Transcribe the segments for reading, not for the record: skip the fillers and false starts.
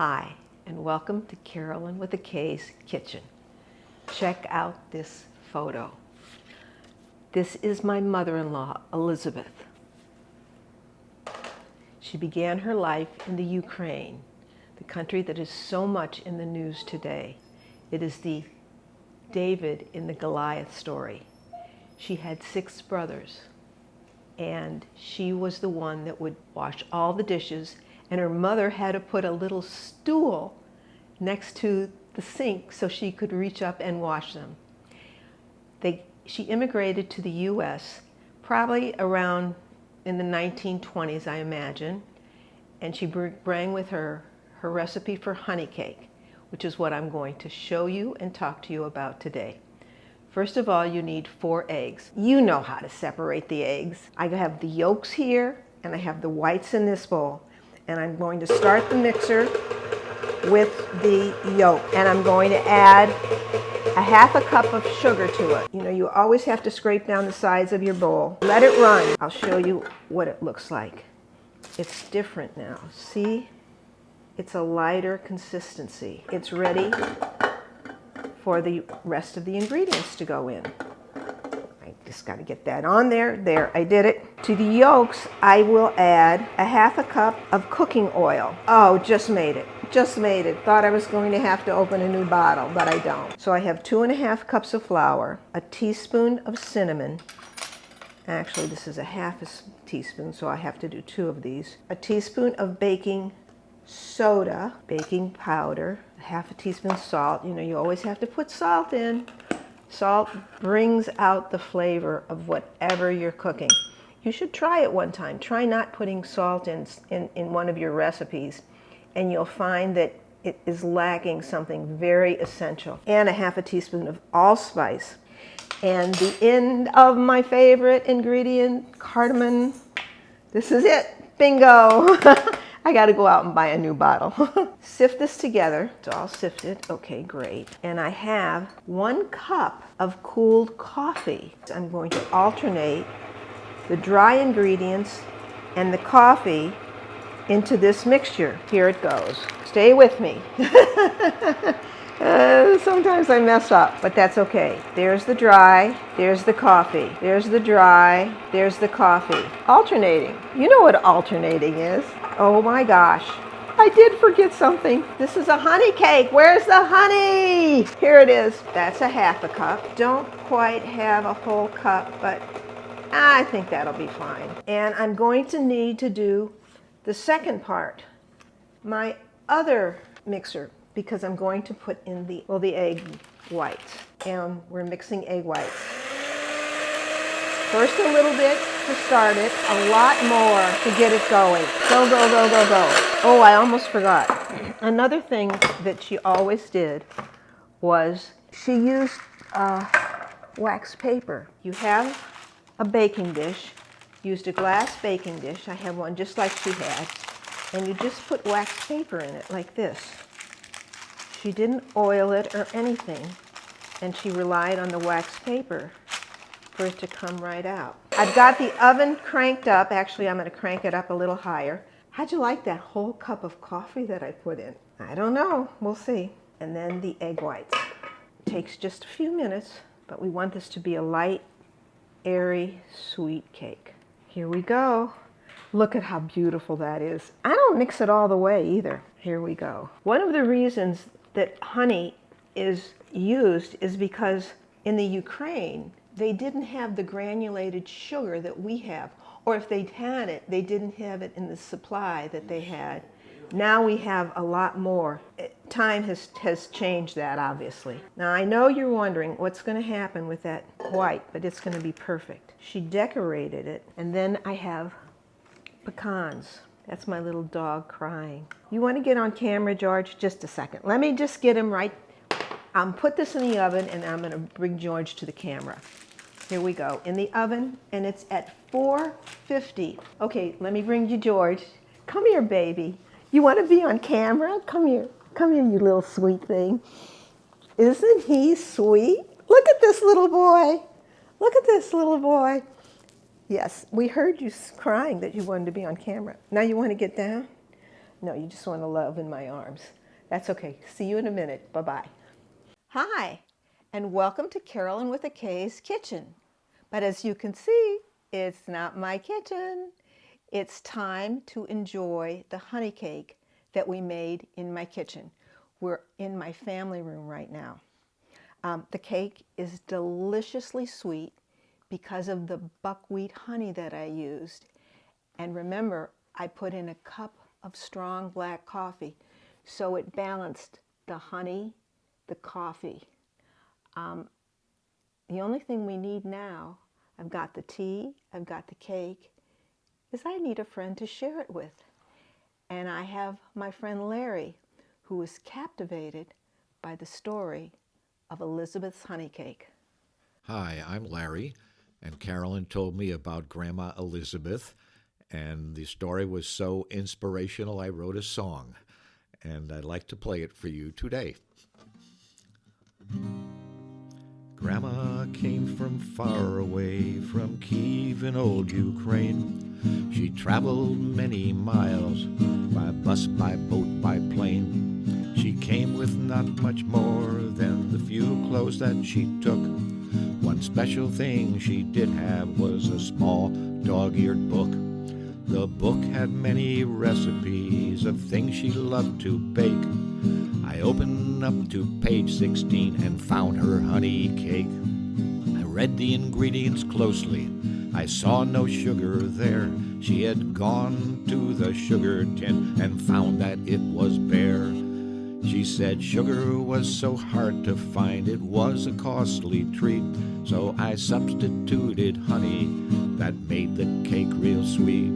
Hi, and welcome to Carolyn with a K's Kitchen. Check out this photo. This is my mother-in-law, Elizabeth. She began her life in the Ukraine, the country that is so much in the news today. It is the David in the Goliath story. She had 6 brothers, and she was the one that would wash all the dishes, and her mother had to put a little stool next to the sink so she could reach up and wash them. She immigrated to the U.S. probably around in the 1920s, I imagine, and she brought with her her recipe for honey cake, which is what I'm going to show you and talk to you about today. First of all, you need 4 eggs. You know how to separate the eggs. I have the yolks here, and I have the whites in this bowl. And I'm going to start the mixer with the yolk, and I'm going to add a half a cup of sugar to it. You know, you always have to scrape down the sides of your bowl. Let it run. I'll show you what it looks like. It's different now. See? It's a lighter consistency. It's ready for the rest of the ingredients to go in. I just got to get that on there. There, I did it. To the yolks, I will add a half a cup of cooking oil. Oh, just made it. Just made it. Thought I was going to have to open a new bottle, but I don't. So I have 2½ cups of flour, a teaspoon of cinnamon. Actually, this is a half a teaspoon, so I have to do 2 of these. A teaspoon of baking soda, baking powder, a half a teaspoon salt. You know, you always have to put salt in. Salt brings out the flavor of whatever you're cooking. You should try it one time. Try not putting salt in one of your recipes, and you'll find that it is lacking something very essential. And a half a teaspoon of allspice. And the end of my favorite ingredient, cardamom. This is it. Bingo. I got to go out and buy a new bottle. Sift this together. It's all sifted. Okay, great. And I have 1 cup of cooled coffee. I'm going to alternate the dry ingredients and the coffee into this mixture. Here it goes. Stay with me. Sometimes I mess up, but that's okay. There's the dry, there's the coffee. There's the dry, there's the coffee. Alternating. You know what alternating is. Oh my gosh. I did forget something. This is a honey cake. Where's the honey? Here it is. That's a half a cup. Don't quite have a whole cup, but I think that'll be fine. And I'm going to need to do the second part, my other mixer, because I'm going to put in the egg whites. And we're mixing egg whites. First a little bit to start it, a lot more to get it going. Go, go, go, go, go. Oh, I almost forgot. Another thing that she always did was she used wax paper. You have a baking dish, used a glass baking dish. I have one just like she had. And you just put wax paper in it like this. She didn't oil it or anything, and she relied on the wax paper for it to come right out. I've got the oven cranked up. Actually, I'm going to crank it up a little higher. How'd you like that whole cup of coffee that I put in? I don't know. We'll see. And then the egg whites. It takes just a few minutes, but we want this to be a light, airy, sweet cake. Here we go. Look at how beautiful that is. I don't mix it all the way either. Here we go. One of the reasons that honey is used is because in the Ukraine, they didn't have the granulated sugar that we have. Or if they had it, they didn't have it in the supply that they had. Now we have a lot more. Time has changed that, obviously. Now I know you're wondering what's going to happen with that white, but it's going to be perfect. She decorated it, and then I have pecans. That's my little dog crying. You want to get on camera, George? Just a second. Let me just get him right. I'll put this in the oven, and I'm going to bring George to the camera. Here we go. In the oven, and it's at 450. Okay, let me bring you George. Come here, baby. You want to be on camera? Come here. Come here, you little sweet thing. Isn't he sweet? Look at this little boy. Look at this little boy. Yes, we heard you crying that you wanted to be on camera. Now you want to get down? No, you just want to love in my arms. That's okay. See you in a minute. Bye-bye. Hi, and welcome to Carolyn with a K's kitchen. But as you can see, it's not my kitchen. It's time to enjoy the honey cake that we made in my kitchen. We're in my family room right now. The cake is deliciously sweet because of the buckwheat honey that I used. And remember, I put in a cup of strong black coffee, so it balanced the honey, the coffee. The only thing we need now, I've got the tea, I've got the cake, is I need a friend to share it with. And I have my friend Larry, who was captivated by the story of Elizabeth's honey cake. Hi, I'm Larry, and Carolyn told me about Grandma Elizabeth, and the story was so inspirational I wrote a song, and I'd like to play it for you today. Grandma came from far away, from Kiev in old Ukraine. She traveled many miles, by bus, by boat, by plane. She came with not much more than the few clothes that she took. One special thing she did have was a small dog-eared book. The book had many recipes of things she loved to bake. I opened up to page 16 and found her honey cake. I read the ingredients closely. I saw no sugar there. She had gone to the sugar tin and found that it was bare. She said sugar was so hard to find, it was a costly treat. So I substituted honey that made the cake real sweet.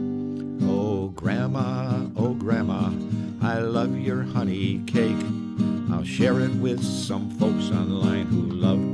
Oh grandma, I love your honey cake. I'll share it with some folks online who love